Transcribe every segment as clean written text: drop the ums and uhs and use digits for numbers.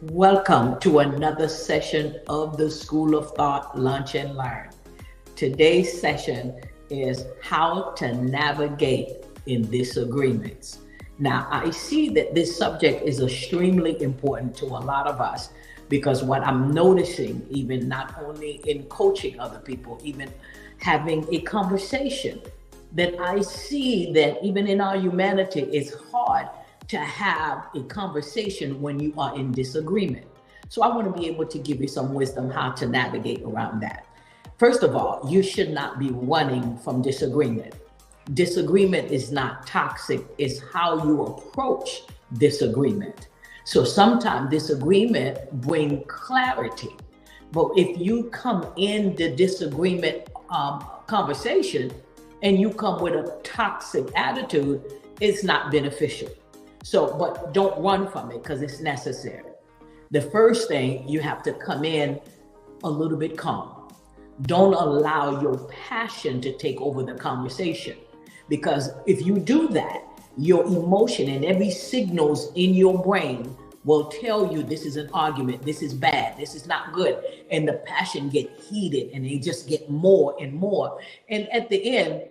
Welcome to another session of the School of Thought Lunch and Learn. Today's session is how to navigate in disagreements. Now, I see that this subject is extremely important to a lot of us because what I'm noticing, even not only in coaching other people, even having a conversation, that I see that even in our humanity, it's hard to have a conversation when you are in disagreement. So I want to be able to give you some wisdom how to navigate around that. First of all, you should not be running from disagreement. Disagreement is not toxic, it's how you approach disagreement. So sometimes disagreement bring clarity. But if you come in the disagreement conversation and you come with a toxic attitude, it's not beneficial. So, but don't run from it because it's necessary. The first thing, you have to come in a little bit calm. Don't allow your passion to take over the conversation. Because if you do that, your emotion and every signals in your brain will tell you this is an argument, this is bad, this is not good. And the passion get heated and they just get more and more. And at the end,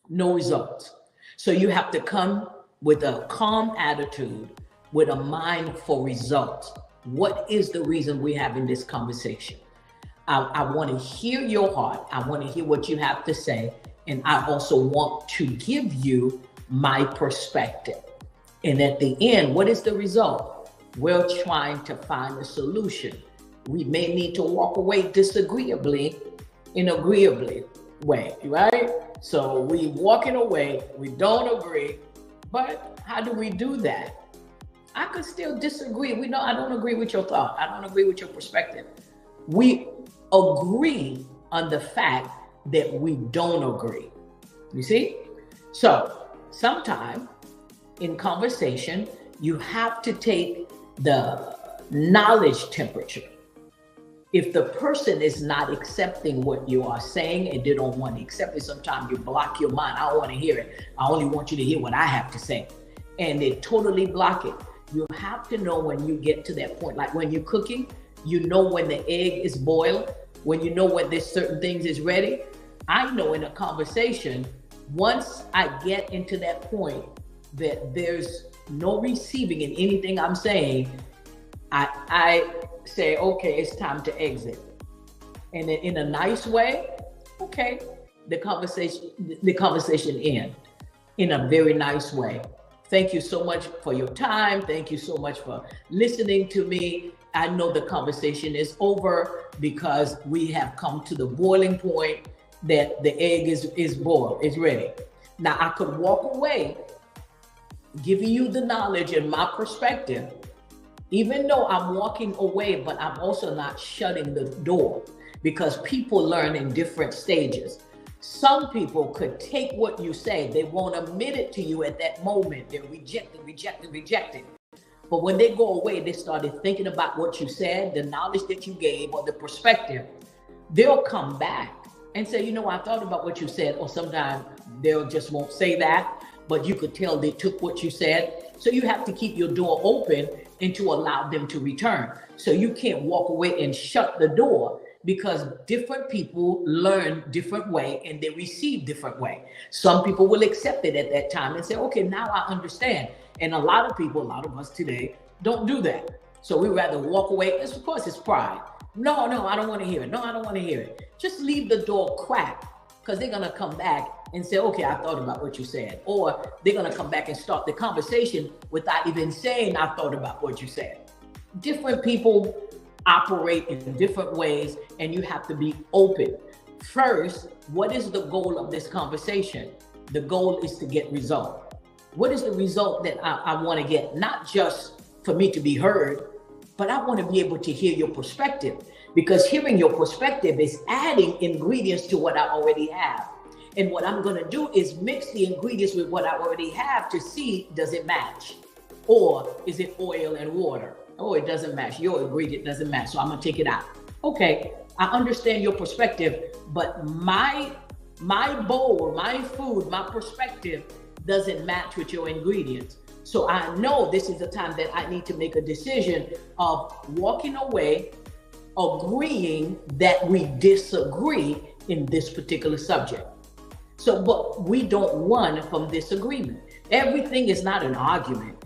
no results. So you have to come with a calm attitude, with a mind for results. What is the reason we're having this conversation? I want to hear your heart. I want to hear what you have to say. And I also want to give you my perspective. And at the end, what is the result? We're trying to find a solution. We may need to walk away disagreeably in agreeably way, right? So we walking away, we don't agree. But how do we do that? I could still disagree. I don't agree with your thought. I don't agree with your perspective. We agree on the fact that we don't agree. You see? So sometime in conversation, you have to take the knowledge temperature. If the person is not accepting what you are saying and they don't want to accept it, sometimes you block your mind. I don't want to hear it. I only want you to hear what I have to say. And they totally block it. You have to know when you get to that point, like when you're cooking, you know when the egg is boiled, when you know when there's certain things is ready. I know in a conversation, once I get into that point that there's no receiving in anything I'm saying, I say, okay, it's time to exit. And then in a nice way, okay, the conversation ends in a very nice way. Thank you so much for your time. Thank you so much for listening to me. I know the conversation is over because we have come to the boiling point that the egg is boiled, is ready. Now I could walk away giving you the knowledge and my perspective, even though I'm walking away, but I'm also not shutting the door because people learn in different stages. Some people could take what you say, they won't admit it to you at that moment. They're rejecting. But when they go away, they started thinking about what you said, the knowledge that you gave, or the perspective. They'll come back and say, I thought about what you said, or sometimes they'll just won't say that, but you could tell they took what you said. So you have to keep your door open and to allow them to return. So you can't walk away and shut the door because different people learn different way and they receive different way. Some people will accept it at that time and say, okay, now I understand. And a lot of us today don't do that. So we rather walk away. Of course, it's pride. No, I don't want to hear it. No, I don't want to hear it. Just leave the door cracked because they're going to come back and say, okay, I thought about what you said. Or they're going to come back and start the conversation without even saying, I thought about what you said. Different people operate in different ways and you have to be open. First, what is the goal of this conversation? The goal is to get result. What is the result that I want to get? Not just for me to be heard, but I want to be able to hear your perspective because hearing your perspective is adding ingredients to what I already have. And what I'm going to do is mix the ingredients with what I already have to see, does it match? Or is it oil and water? Oh, it doesn't match. Your ingredient doesn't match. So I'm going to take it out. Okay, I understand your perspective, but my bowl, my food, my perspective doesn't match with your ingredients. So I know this is the time that I need to make a decision of walking away, agreeing that we disagree in this particular subject. So, but we don't run from disagreement. Everything is not an argument.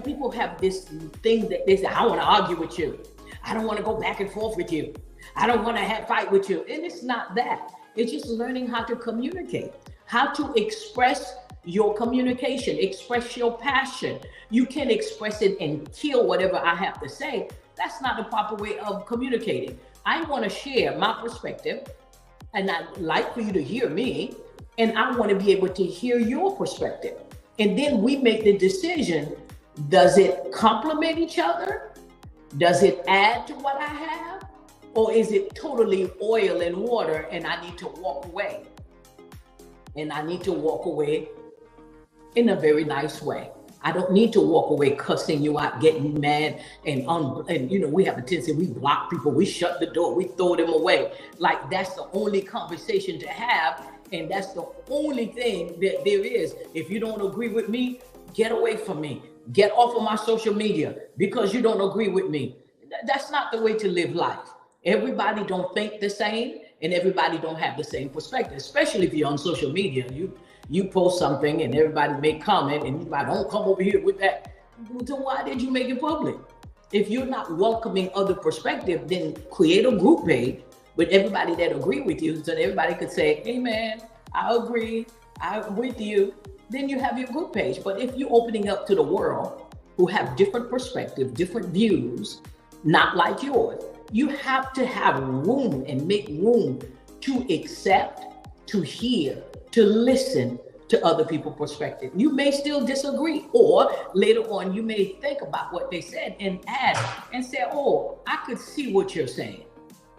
People have this thing that they say, I want to argue with you. I don't want to go back and forth with you. I don't want to fight with you. And it's not that. It's just learning how to communicate, how to express your communication, express your passion. You can express it and kill whatever I have to say. That's not the proper way of communicating. I want to share my perspective, and I'd like for you to hear me, and I want to be able to hear your perspective. And then we make the decision, does it complement each other? Does it add to what I have? Or is it totally oil and water and I need to walk away? And I need to walk away in a very nice way. I don't need to walk away cussing you out, getting mad, and you know, we have a tendency, we block people, we shut the door, we throw them away. Like that's the only conversation to have, and that's the only thing that there is. If you don't agree with me, get away from me. Get off of my social media because you don't agree with me. That's not the way to live life. Everybody don't think the same, and everybody don't have the same perspective, especially if you're on social media. You post something and everybody make comment and you like, don't come over here with that. So why did you make it public? If you're not welcoming other perspective, then create a group page with everybody that agree with you so that everybody could say, hey man, I agree, I'm with you. Then you have your group page. But if you're opening up to the world who have different perspectives, different views, not like yours, you have to have room and make room to accept, to hear, to listen to other people's perspective. You may still disagree, or later on you may think about what they said and add and say, oh, I could see what you're saying.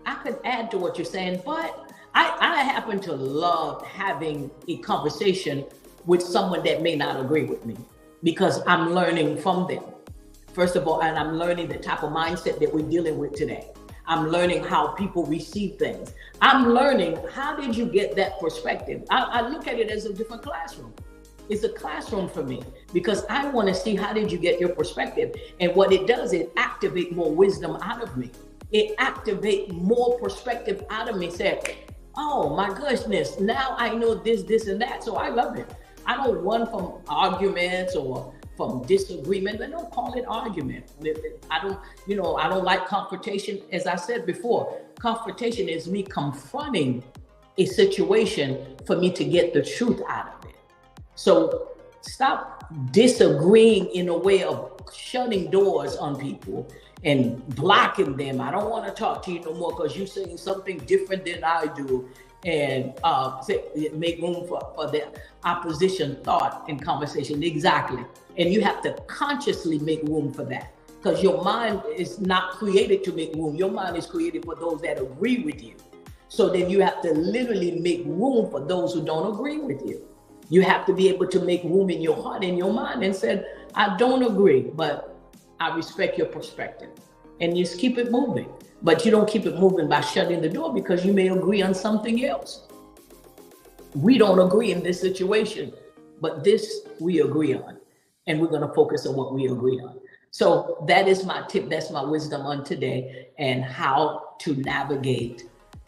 I could add to what you're saying, but I happen to love having a conversation with someone that may not agree with me because I'm learning from them. First of all, and I'm learning the type of mindset that we're dealing with today. I'm learning how people receive things. I'm learning, how did you get that perspective? I look at it as a different classroom. It's a classroom for me because I want to see, how did you get your perspective? And what it does, it activates more wisdom out of me. It activates more perspective out of me. Say, oh my goodness, now I know this, this, and that. So I love it. I don't run from arguments or from disagreement. I don't call it argument. I don't like confrontation. As I said before, confrontation is me confronting a situation for me to get the truth out of it. So stop disagreeing in a way of shutting doors on people and blocking them. I don't want to talk to you no more because you're saying something different than I do. And make room for the opposition thought and conversation. Exactly. And you have to consciously make room for that because your mind is not created to make room. Your mind is created for those that agree with you. So then you have to literally make room for those who don't agree with you. You have to be able to make room in your heart and your mind and say, I don't agree, but I respect your perspective. And just keep it moving. But you don't keep it moving by shutting the door because you may agree on something else. We don't agree in this situation, but this we agree on. And we're going to focus on what we agree on. So that is my tip. That's my wisdom on today and how to navigate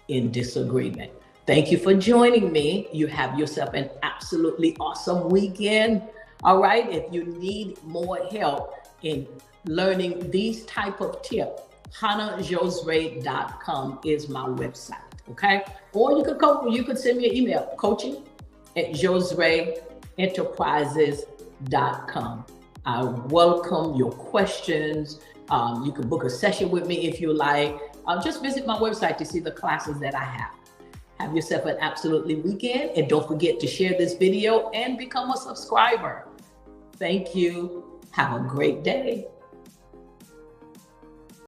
in disagreement. Thank you for joining me. You have yourself an absolutely awesome weekend. All right. If you need more help in learning these type of tips, KhannahJosué.com is my website. Okay. Or you could send me an email, coaching@JosuéEnterprises.com. I welcome your questions. You can book a session with me if you like. Just visit my website to see the classes that I have. Have yourself an absolutely weekend, and don't forget to share this video and become a subscriber. Thank you. Have a great day.